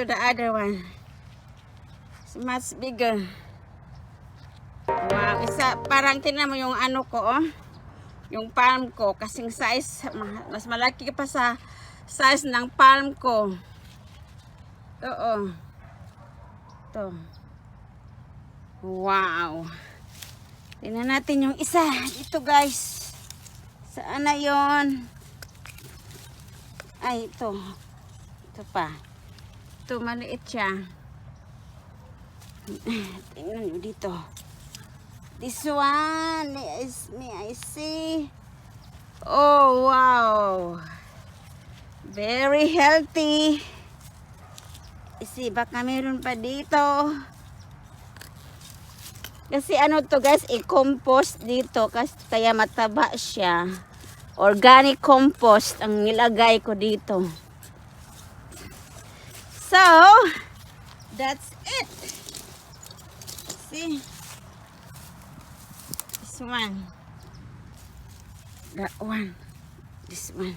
to the other one. It's much bigger. Wow, isa, parang tingnan mo yung ano ko, oh. Yung palm ko, kasing size, mas malaki pa sa size ng palm ko. Oo. Ito. Wow. Tingnan natin yung isa. Ito guys. Saan na yun? Ay, ito. Ito pa. Ito, maliit siya. Tingnan nyo dito. This one is me, I see. Oh, wow. Very healthy. See, baka meron pa dito. Kasi ano to guys, i-compost dito. Kasi kaya mataba siya. Organic compost ang nilagay ko dito. So, that's it. See? This one. That one. This one.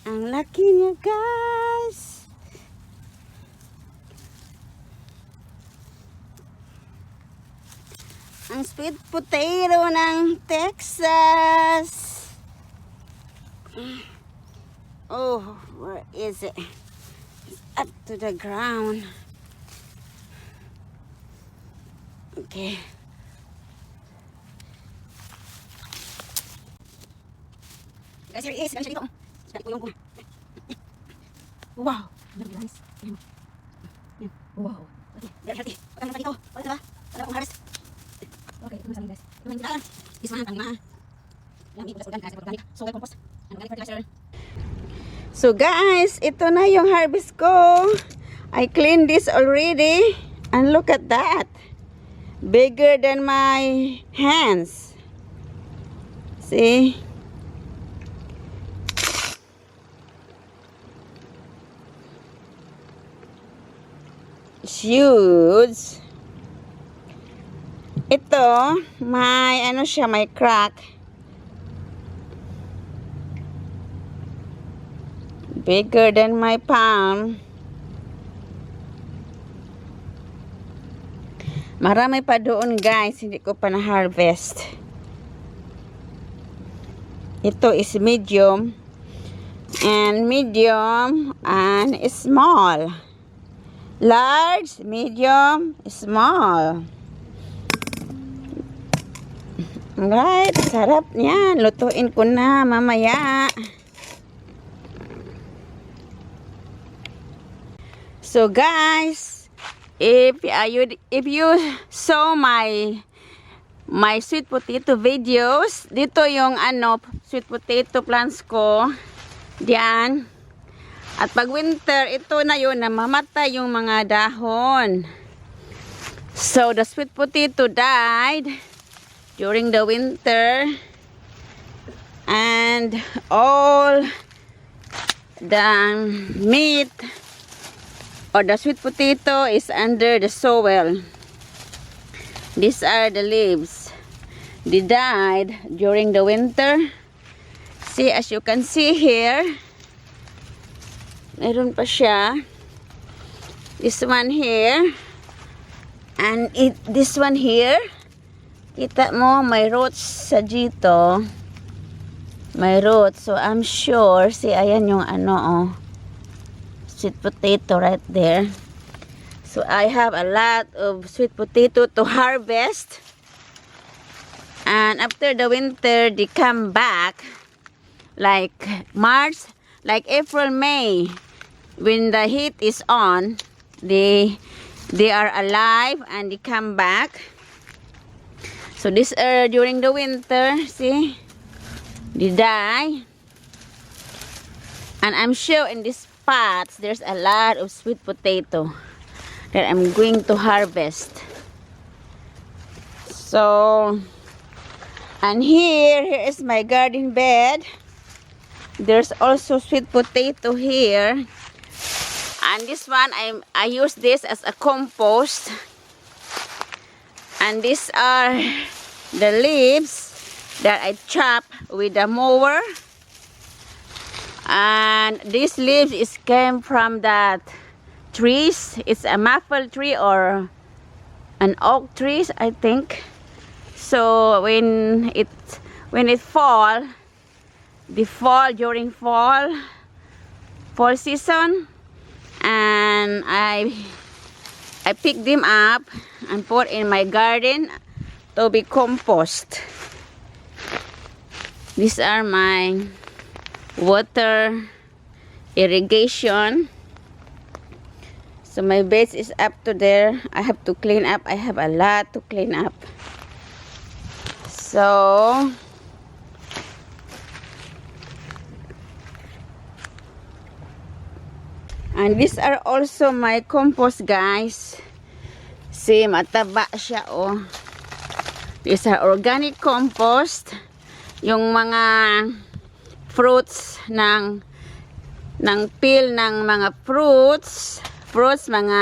Ang laki niya guys. Ang sweet potato ng Texas. Oh, where is it? It's up to the ground. Okay. Guys, here it is. Ganun siya dito. Dali ko yung bunga. Wow. Guys. Wow. Okay. Very healthy. Pagka naman dito. Wala diba? Wala akong harvest. Okay. Ito na sa amin guys. Ito na yung daan. This one ang mga. Yung ibulas organic guys. Organic. Soil compost. And organic fertilizer. So guys, ito na yung harvest ko. I cleaned this already. And look at that. Bigger than my hands. See? It's huge. Ito, may ano siya, may crack. Bigger than my palm. Marami pa doon guys, hindi ko pa na-harvest. Ito is medium and small. Large, medium, small. Right, sarap niyan. Lutuin ko na mamaya. So guys, if you saw my sweet potato videos, dito yung ano, sweet potato plants ko. Diyan. At pag winter, ito na yun, namamatay yung mga dahon. So, the sweet potato died during the winter. And all the meat or the sweet potato is under the soil. These are the leaves. They died during the winter. See, as you can see here, meron pa siya. This one here. And this one here. Kita mo, may roots sa dito. May roots. So, I'm sure, see, ayan yung ano, oh. Sweet potato right there. So, I have a lot of sweet potato to harvest. And after the winter, they come back. Like March, like April, May, when the heat is on, they are alive and they come back. So this during the winter, see, they die. And I'm sure in these pots there's a lot of sweet potato that I'm going to harvest. So, and here is my garden bed. There's also sweet potato here. And this one, I use this as a compost. And these are the leaves that I chop with a mower. And these leaves is came from that trees. It's a maple tree or an oak tree, I think. So when it fall, during fall season, and I pick them up and put in my garden to be compost. These are my water irrigation. So my beds is up to there. I have to clean up. I have a lot to clean up. So and these are also my compost, guys. See, mataba siya, oh. These are organic compost. Yung mga fruits ng peel ng mga fruits, mga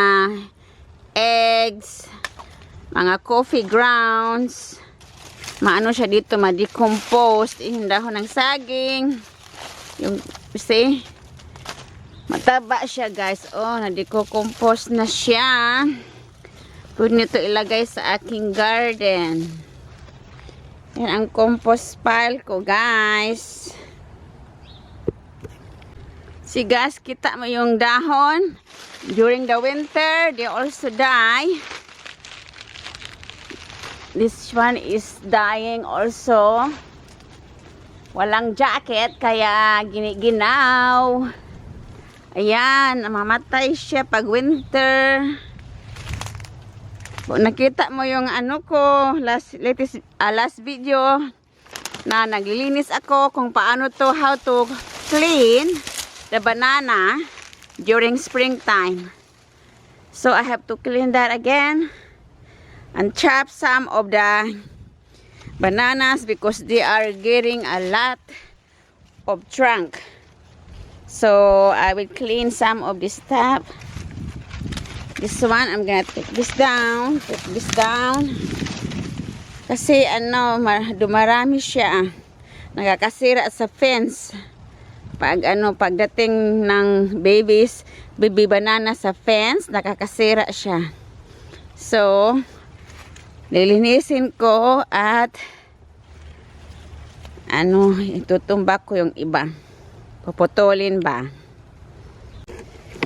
eggs, mga coffee grounds. Maano siya dito, ma-decompose. Yung dahon ng saging. Yung, see? Mataba siya, guys. Oh, na-decompose na siya. Pwede nito ilagay sa aking garden. Yan ang compost pile ko, guys. See, guys, kita mo yung dahon. During the winter, they also die. This one is dying also. Walang jacket, kaya giniginaw. Ayan, namamatay siya pag winter. Nakita mo yung ano ko, last video na naglilinis ako kung paano to, how to clean the banana during springtime. So I have to clean that again and chop some of the bananas because they are getting a lot of trunk. So I will clean some of this stuff. This one, I'm gonna take this down. Take this down. Kasi ano, dumarami siya. Nagkakasira sa fence. Pagdating ng baby banana sa fence, nakakasira siya. So, lilinisin ko at itutumbak ko yung iba. Puputulin ba?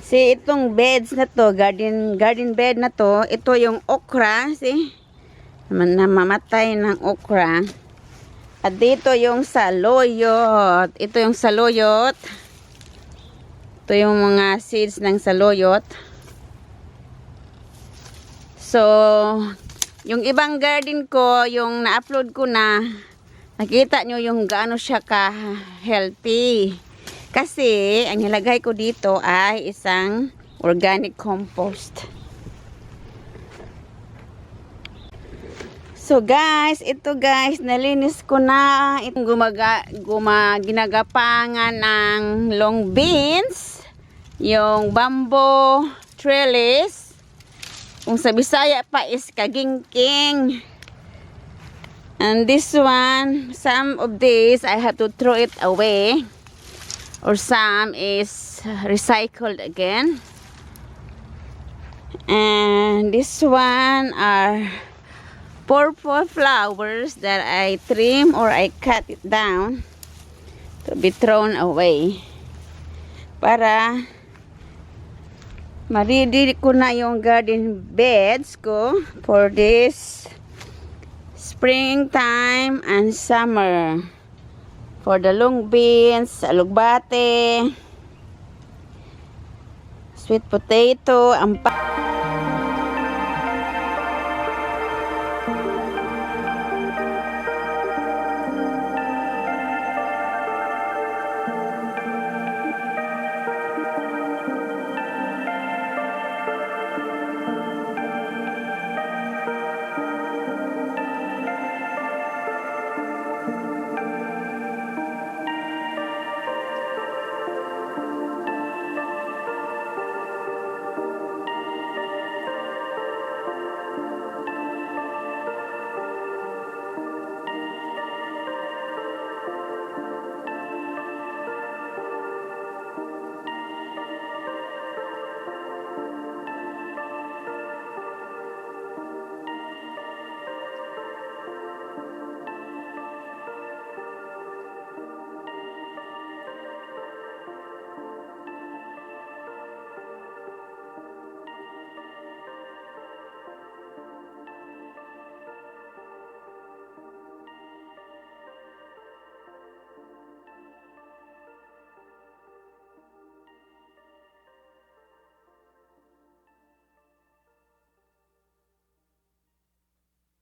See, itong beds na to, garden bed na to, ito yung okra, see? Namamatay ng okra. At dito yung saluyot. Ito yung saluyot. Ito yung mga seeds ng saluyot. So, yung ibang garden ko, yung na-upload ko na, nakita nyo yung gaano siya ka-healthy. Kasi, ang nilagay ko dito ay isang organic compost. So guys, ito guys, nalinis ko na itong ginagapangan ng long beans, yung bamboo trellis, kung sa Bisaya pa is kagingking. And this one, some of these I have to throw it away. Or some is recycled again. And this one are purple flowers that I trim or I cut it down to be thrown away. Para ma-ready ko na yung garden beds ko for this springtime and summer. For the long beans, alugbate, sweet potato,